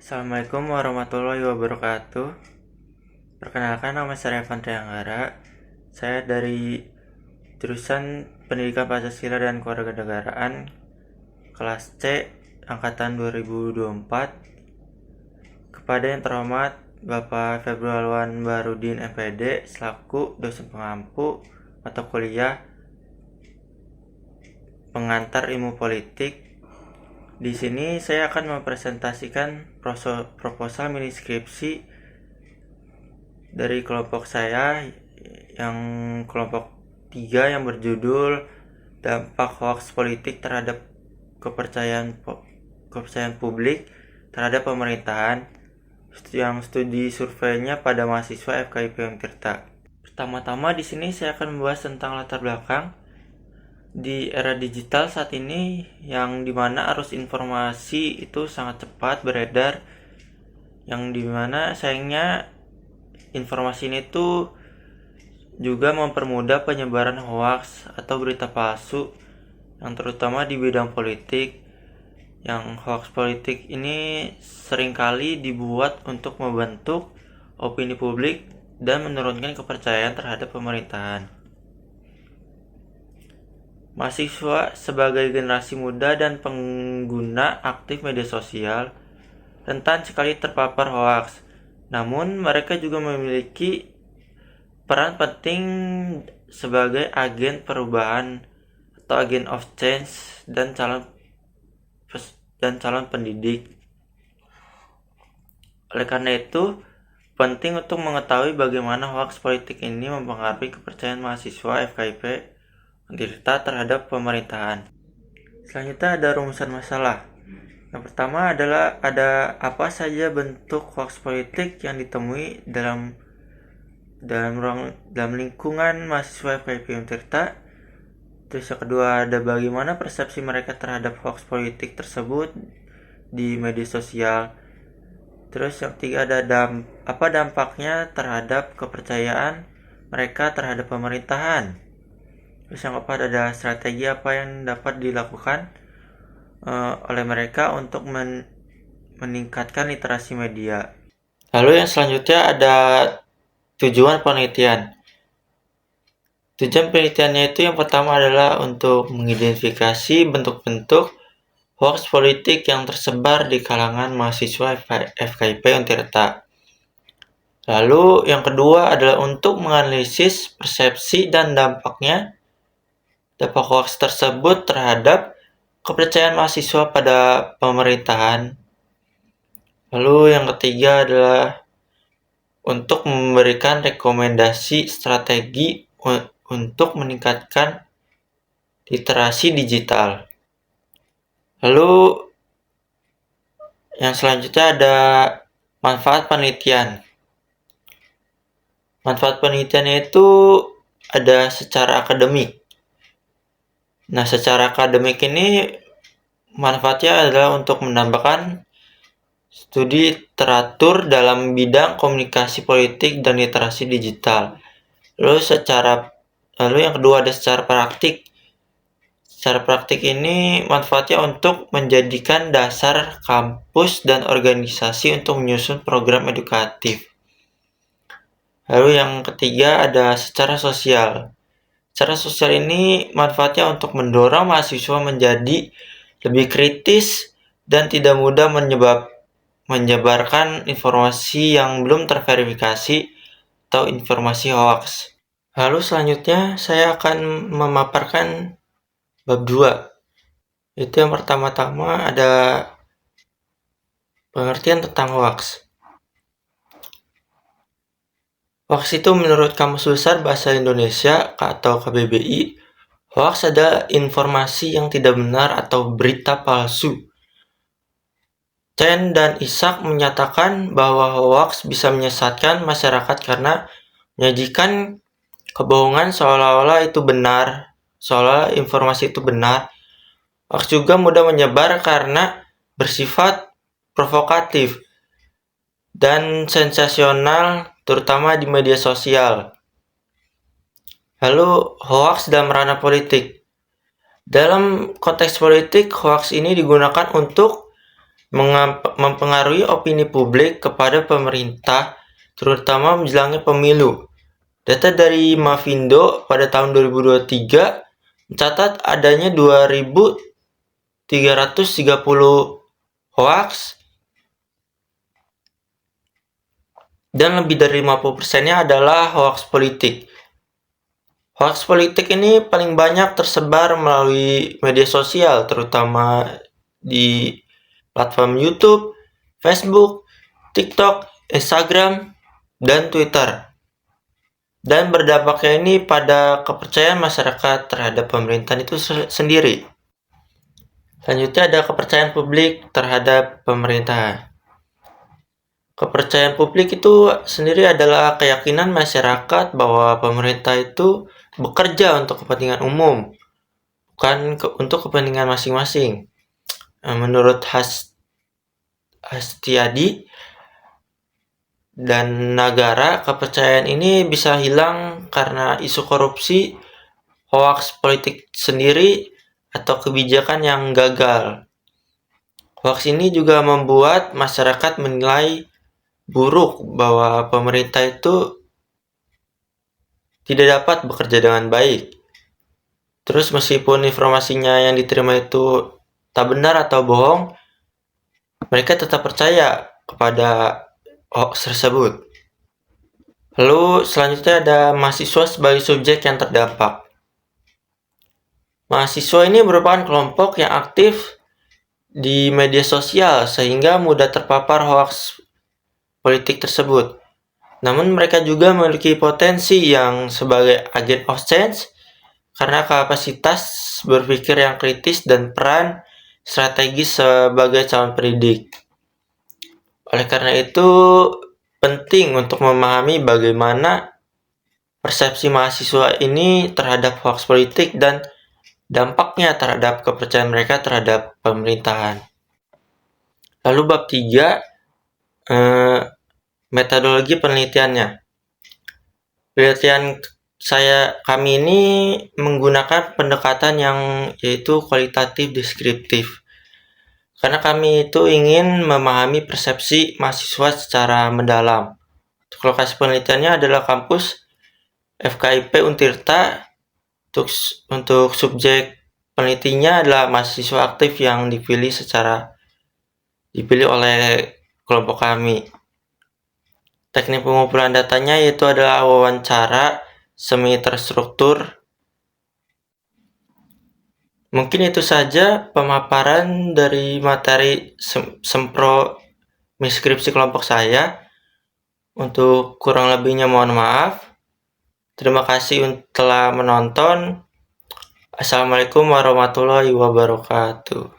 Assalamualaikum warahmatullahi wabarakatuh. Perkenalkan, nama saya Evan Trianggara. Saya dari jurusan Pendidikan Pancasila dan Kewarganegaraan kelas C angkatan 2024. Kepada yang terhormat Bapak Februarwan Barudin MPD selaku dosen pengampu mata kuliah pengantar ilmu politik. Di sini saya akan mempresentasikan proposal mini skripsi dari kelompok saya yang kelompok 3 yang berjudul Dampak Hoax Politik terhadap kepercayaan publik terhadap pemerintahan, yang studi surveinya pada mahasiswa FKIP Untirta. Pertama-tama di sini saya akan membahas tentang latar belakang di era digital saat ini, yang dimana arus informasi itu sangat cepat beredar, yang dimana sayangnya informasi ini tuh juga mempermudah penyebaran hoaks atau berita palsu, yang terutama di bidang politik. Yang hoaks politik ini seringkali dibuat untuk membentuk opini publik dan menurunkan kepercayaan terhadap pemerintahan. Mahasiswa sebagai generasi muda dan pengguna aktif media sosial rentan sekali terpapar hoaks. Namun mereka juga memiliki peran penting sebagai agen perubahan atau agen of change dan calon pendidik. Oleh karena itu, penting untuk mengetahui bagaimana hoaks politik ini mempengaruhi kepercayaan mahasiswa FKIP Untirta terhadap pemerintahan. Selanjutnya ada rumusan masalah. Yang pertama adalah ada apa saja bentuk hoaks politik yang ditemui dalam lingkungan mahasiswa FKIP Untirta. Terus yang kedua ada bagaimana persepsi mereka terhadap hoaks politik tersebut di media sosial. Terus yang ketiga ada apa dampaknya terhadap kepercayaan mereka terhadap pemerintahan. Terus yang keempat ada strategi apa yang dapat dilakukan oleh mereka untuk meningkatkan literasi media. Lalu yang selanjutnya ada tujuan penelitian. Tujuan penelitiannya itu yang pertama adalah untuk mengidentifikasi bentuk-bentuk hoaks politik yang tersebar di kalangan mahasiswa FKIP Untirta. Lalu yang kedua adalah untuk menganalisis persepsi dan dampak hoaks tersebut terhadap kepercayaan mahasiswa pada pemerintahan. Lalu yang ketiga adalah untuk memberikan rekomendasi strategi untuk meningkatkan literasi digital. Lalu yang selanjutnya ada manfaat penelitian. Manfaat penelitiannya itu ada secara akademik. Nah, secara akademik ini manfaatnya adalah untuk menambahkan studi teratur dalam bidang komunikasi politik dan literasi digital. Lalu yang kedua ada secara praktik. Secara praktik ini manfaatnya untuk menjadikan dasar kampus dan organisasi untuk menyusun program edukatif. Lalu yang ketiga ada secara sosial. Secara sosial ini manfaatnya untuk mendorong mahasiswa menjadi lebih kritis dan tidak mudah menyebarkan informasi yang belum terverifikasi atau informasi hoaks. Lalu selanjutnya saya akan memaparkan bab 2. Itu yang pertama-tama ada pengertian tentang hoaks. Hoaks itu menurut Kamus Besar Bahasa Indonesia atau KBBI, hoaks adalah informasi yang tidak benar atau berita palsu. Chen dan Ishak menyatakan bahwa hoaks bisa menyesatkan masyarakat karena menyajikan kebohongan seolah-olah itu benar, seolah informasi itu benar. Hoaks juga mudah menyebar karena bersifat provokatif dan sensasional, terutama di media sosial. Lalu hoaks dalam ranah politik. Dalam konteks politik, hoaks ini digunakan untuk mempengaruhi opini publik kepada pemerintah, terutama menjelang pemilu. Data dari Mavindo pada tahun 2023 mencatat adanya 2.330 hoax dan lebih dari 50%-nya adalah hoax politik. Hoax politik ini paling banyak tersebar melalui media sosial, terutama di platform YouTube, Facebook, TikTok, Instagram, dan Twitter. Dan berdampaknya ini pada kepercayaan masyarakat terhadap pemerintahan itu sendiri. Selanjutnya ada kepercayaan publik terhadap pemerintahan. Kepercayaan publik itu sendiri adalah keyakinan masyarakat bahwa pemerintah itu bekerja untuk kepentingan umum, bukan untuk kepentingan masing-masing. Menurut Hastiadi dan Nagara, kepercayaan ini bisa hilang karena isu korupsi, hoaks politik sendiri, atau kebijakan yang gagal. Hoaks ini juga membuat masyarakat menilai buruk bahwa pemerintah itu tidak dapat bekerja dengan baik. Terus meskipun informasinya yang diterima itu tak benar atau bohong, mereka tetap percaya kepada hoax tersebut. Lalu selanjutnya ada mahasiswa sebagai subjek yang terdampak. Mahasiswa ini merupakan kelompok yang aktif di media sosial sehingga mudah terpapar hoax politik tersebut. Namun mereka juga memiliki potensi yang sebagai agent of change karena kapasitas berpikir yang kritis dan peran strategis sebagai calon pendidik. Oleh karena itu, penting untuk memahami bagaimana persepsi mahasiswa ini terhadap hoax politik dan dampaknya terhadap kepercayaan mereka terhadap pemerintahan. Lalu bab 3, metodologi penelitiannya. Penelitian kami ini menggunakan pendekatan yang yaitu kualitatif deskriptif. Karena kami itu ingin memahami persepsi mahasiswa secara mendalam. Lokasi penelitiannya adalah kampus FKIP Untirta. Untuk subjek penelitinya adalah mahasiswa aktif yang dipilih oleh kelompok kami. Teknik pengumpulan datanya yaitu adalah wawancara semi terstruktur. Mungkin itu saja pemaparan dari materi sempro deskripsi kelompok saya. Untuk kurang lebihnya mohon maaf. Terima kasih telah menonton. Assalamualaikum warahmatullahi wabarakatuh.